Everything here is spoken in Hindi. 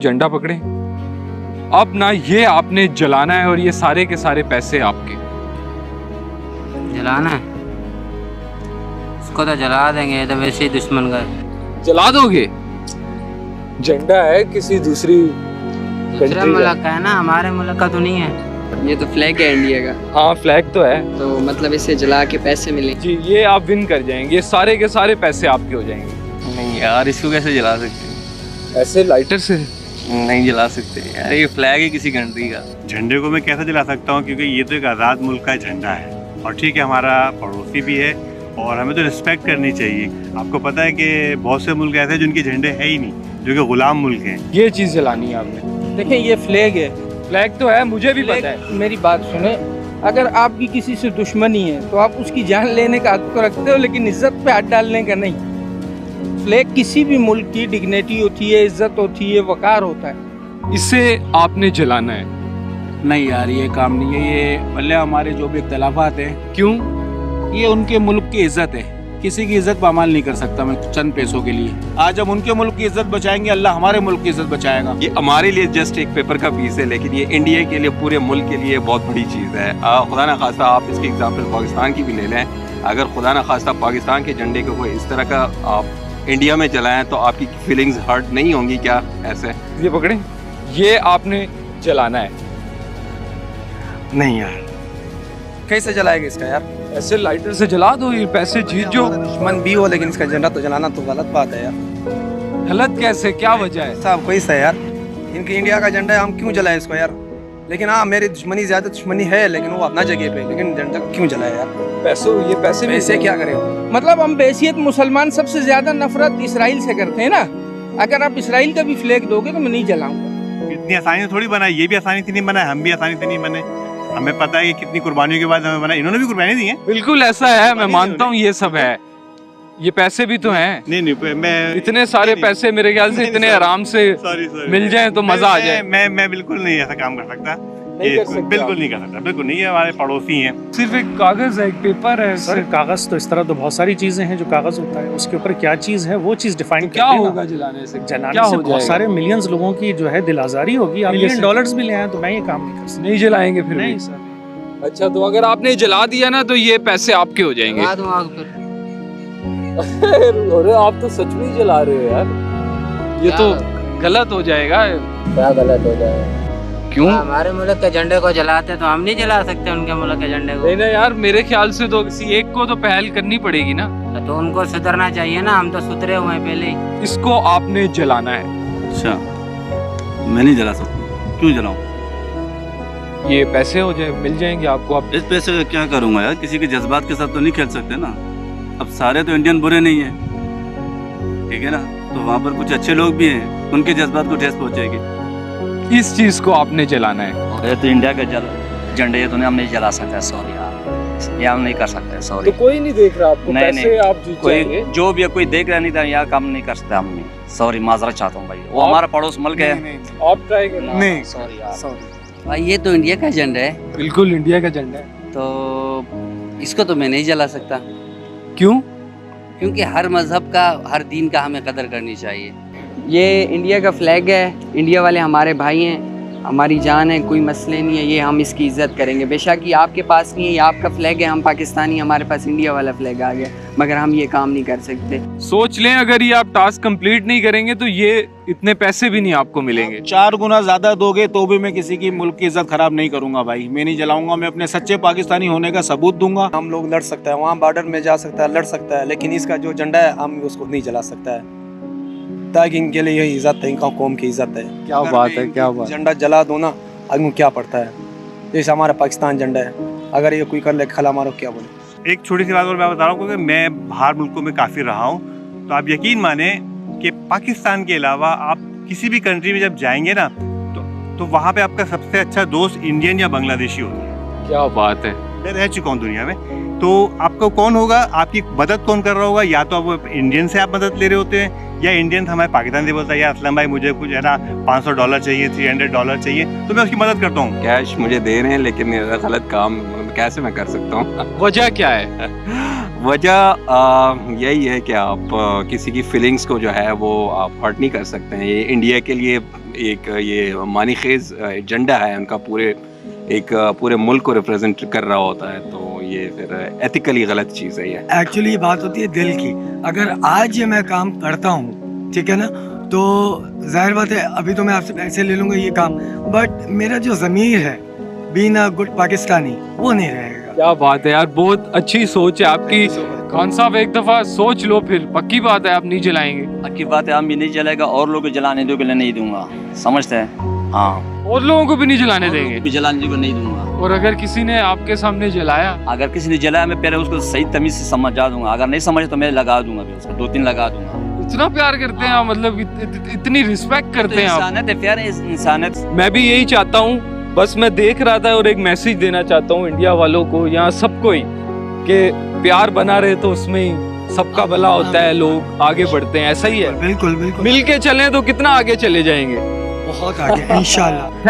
झंडा पकड़े। अब ना ये आपने जलाना है और ये सारे के सारे पैसे आपके। जलाना है उसको तो जला देंगे, ये तो वैसे ही दुश्मन का है। जला दोगे? झंडा है किसी दूसरी दूसरे मुल्क का है ना, हमारे मुल्क का तो नहीं है। ये तो फ्लैग है इंडिया का, हाँ फ्लैग तो है, तो मतलब इसे जला के पैसे मिले जी ये आप विन कर जाएंगे, ये सारे के सारे पैसे आपके हो जाएंगे। नहीं यार, इसको कैसे जला सकते? ऐसे लाइटर से नहीं जला सकते यार, ये फ्लैग है किसी कंट्री का। झंडे को मैं कैसे जला सकता हूँ, क्योंकि ये तो एक आज़ाद मुल्क का झंडा है और ठीक है हमारा पड़ोसी भी है और हमें तो रिस्पेक्ट करनी चाहिए। आपको पता है कि बहुत से मुल्क ऐसे हैं जिनके झंडे है ही नहीं, जो कि गुलाम मुल्क हैं। ये चीज़ जलानी है आपने। देखिए ये फ्लैग है, फ्लैग तो है, मुझे भी पता है। मेरी बात सुने, अगर आपकी किसी से दुश्मनी है तो आप उसकी जान लेने का हक तो रखते हो, लेकिन इज्जत पे हाथ डालने का नहीं। फ्लैग किसी भी मुल्क की डिग्निटी होती है, इज्जत होती है, वकार होता है। इसे आपने जलाना है। नहीं यार, ये काम नहीं है। ये भले हमारे जो भी इख्तलाफात हैं, क्यों? ये उनके मुल्क की इज्जत है, किसी की इज्जत पामाल नहीं कर सकता मैं चंद पैसों के लिए। आज हम उनके मुल्क की इज्जत बचाएंगे, अल्लाह हमारे मुल्क की इज्जत बचाएगा। ये हमारे लिए जस्ट एक पेपर का पीस है, लेकिन ये इंडिया के लिए, पूरे मुल्क के लिए बहुत बड़ी चीज़ है। खुदा न खास्ता आप इसकी एग्जाम्पल पाकिस्तान की भी ले लें, अगर खुदा न खास्ता पाकिस्तान के झंडे को कोई इस तरह का आप इंडिया में जलाएं तो आपकी फीलिंग्स हर्ट नहीं होंगी क्या? ऐसे ये पकड़े, ये आपने जलाना है। नहीं यार, कैसे जलाएगा इसका यार? ऐसे लाइटर से जला दो, ये पैसे जीत जो। दुश्मन भी हो लेकिन इसका झंडा तो जलाना तो गलत बात है यार। गलत कैसे, क्या वजह है? साहब कोई सा है यार, इनकी इंडिया का झंडा है, हम क्यों जलाए इसको यार? लेकिन हाँ, मेरी दुश्मनी ज्यादा दुश्मनी है, लेकिन वो अपना जगह पे, लेकिन झंडा क्यों जलाए यार? पैसों, ये पैसे पैसे क्या करें? मतलब हम बेहसियत मुसलमान सबसे ज्यादा नफरत इसराइल से करते हैं ना। अगर आप इसराइल का भी फ्लैग दोगे तो मैं नहीं जलाऊंगा। इतनी आसानी से थोड़ी बना है, ये भी आसानी से नहीं बना है, हम भी आसानी से नहीं बने। हमें पता है कि कितनी कुर्बानियों के बाद हमें बना, इन्होंने भी कुर्बानी दी है। बिल्कुल ऐसा है, मैं मानता हूँ ये सब है, ये पैसे भी तो हैं। नहीं मैं इतने सारे पैसे मेरे ख्याल से इतने आराम से मिल जाए तो मजा आ जाए। मैं बिल्कुल नहीं ऐसा काम कर सकता, बिल्कुल नहीं कर सकता, बिल्कुल नहीं। ये हमारे पड़ोसी हैं। सिर्फ एक कागज है, एक पेपर है सर। कागज तो इस तरह तो बहुत सारी चीजें हैं जो कागज होता है, उसके ऊपर क्या चीज है वो चीज डिफाइन क्या होगा जलाने से? जलाने से बहुत सारे मिलियंस लोगों की जो है दिल आजारी होगी। आप $1 मिलियन भी ले आए तो मैं ये काम नहीं कर सकता। नहीं जलाएंगे फिर? नहीं सर। अच्छा, तो अगर आपने जला दिया ना तो ये पैसे आपके हो जाएंगे। जला दूं आग फिर। अरे आप तो सच में ही जला रहे हो यार, ये तो गलत हो जाएगा। क्या गलत हो जाएगा? क्यों? हमारे मुल्क के झंडे को जलाते तो हम नहीं जला सकते उनके मुल्क के झंडे को? नहीं ना यार, मेरे ख्याल से तो किसी एक को तो पहल करनी पड़ेगी ना। तो उनको सुधरना चाहिए ना, हम तो सुधरे हुए हैं पहले ही। इसको आपने जलाना है। अच्छा, मैं नहीं जला सकता, क्यों जलाऊं? ये पैसे हो जाए, मिल जाएंगे आपको। आप इस पैसे का क्या करूंगा यार? किसी के जज्बात के साथ तो नहीं खेल सकते ना। अब सारे तो इंडियन बुरे नहीं है, ठीक है ना? तो वहाँ पर कुछ अच्छे लोग भी हैं, उनके जज्बात को ठेस पहुंचेगी। इस चीज को आपने जलाना है। ये तो इंडिया का झंडे, ये तो हम नहीं जला सकते, सॉरी यार, ये हम नहीं कर सकते, सॉरी। तो कोई नहीं देख रहा आपको, नहीं, पैसे नहीं। आप जीत कोई जाएंगे। जो भी है, कोई देख रहा नहीं था, यहाँ काम नहीं कर सकते हम नहीं। सॉरी, माजरत चाहता हूँ भाई, वो हमारा पड़ोस मुल्क है। आप ट्राई करना। नहीं, सॉरी यार, सॉरी भाई, ये तो इंडिया का झंडा है, बिल्कुल इंडिया का झंडा है। तो इसको तो मैं नहीं जला सकता। क्यों? क्योंकि हर मजहब का, हर दीन का हमें कदर करनी चाहिए। ये इंडिया का फ्लैग है, इंडिया वाले हमारे भाई हैं, हमारी जान है, कोई मसले नहीं है, ये हम इसकी इज्जत करेंगे। बेशक ये आपके पास नहीं है, ये आपका फ्लैग है, हम पाकिस्तानी, हमारे पास इंडिया वाला फ्लैग आ गया, मगर हम ये काम नहीं कर सकते। सोच लें, अगर ये आप टास्क कंप्लीट नहीं करेंगे तो ये इतने पैसे भी नहीं आपको मिलेंगे। 4 गुना ज्यादा दोगे तो भी मैं किसी की मुल्क की इज्जत खराब नहीं करूंगा भाई। मैं नहीं जलाऊंगा, मैं अपने सच्चे पाकिस्तानी होने का सबूत दूंगा। हम लोग लड़ सकते हैं, वहाँ बॉर्डर में जा सकता है, लड़ सकता है, लेकिन इसका जो झंडा है हम उसको नहीं जला सकता है, ताकि इनके लिए यही इज्जत है, इनका कौम की इज्जत है। क्या बात है, क्या बात। झंडा जला दो ना, आगे क्या पड़ता है? जैसे हमारा पाकिस्तान झंडा है, अगर ये कोई कर ले खला मारो, क्या बोले? एक छोटी सी बात और मैं बता रहा हूँ, क्योंकि मैं बाहर मुल्कों में काफ़ी रहा हूँ, तो आप यकीन माने कि पाकिस्तान के अलावा आप किसी भी कंट्री में जब जाएंगे ना, तो वहाँ पे आपका सबसे अच्छा दोस्त इंडियन या बांग्लादेशी होता है। क्या बात है। मैं रह चुका हूँ दुनिया में, तो आपको कौन होगा, आपकी मदद कौन कर रहा होगा? या तो आप इंडियन से आप मदद ले रहे होते हैं, या इंडियन हमारे पाकिस्तान से बोलता है, या असलम भाई मुझे कुछ है ना $500 चाहिए, $300 चाहिए, तो मैं उसकी मदद करता हूँ। कैश मुझे दे रहे हैं, लेकिन मेरा गलत काम कैसे मैं कर सकता हूँ? वजह क्या है? वजह यही है कि आप किसी की फीलिंग्स को जो है वो आप हर्ट नहीं कर सकते हैं। ये इंडिया के लिए एक ये मानी खेज एजेंडा है उनका, पूरे मुल्क को रिप्रेजेंट कर रहा होता है, तो ये फिर एथिकली गलत चीज़ है ये। एक्चुअली बात होती है दिल की। अगर आज ये मैं काम करता हूँ, ठीक है ना, तो जाहिर बात है अभी तो मैं आपसे पैसे ले लूँगा ये काम, बट मेरा जो ज़मीर है बीइंग अ गुड पाकिस्तानी वो नहीं रहेगा। क्या बात है यार, बहुत अच्छी सोच है आपकी। खान साहब एक दफा सोच लो, फिर पक्की बात है आप नहीं जलाएंगे। पक्की बात है, हम भी नहीं जलाएगा और लोग को जलाने दो के लिए नहीं दूंगा, समझते हैं? हाँ, और लोगों को भी नहीं जलाने देंगे? भी जलाने को नहीं दूंगा। और अगर किसी ने आपके सामने जलाया? अगर किसी ने जलाया मैं पहले उसको सही तमीज से समझा दूंगा, अगर नहीं समझे तो मैं लगा दूंगा, फिर उसको 2-3 लगा दूंगा। इतना प्यार करते हैं आप, मतलब इतनी रिस्पेक्ट करते हैं आप। इंसानियत है प्यार, इंसानियत। मैं भी यही चाहता हूँ, बस मैं देख रहा था और एक मैसेज देना चाहता हूँ इंडिया वालों को, यहाँ सबको ही, कि प्यार बना रहे तो उसमें ही सबका भला होता है, लोग आगे बढ़ते हैं। ऐसा ही है, बिल्कुल बिल्कुल, मिल के चलें तो कितना आगे चले जाएंगे, बहुत आगे इंशाल्लाह।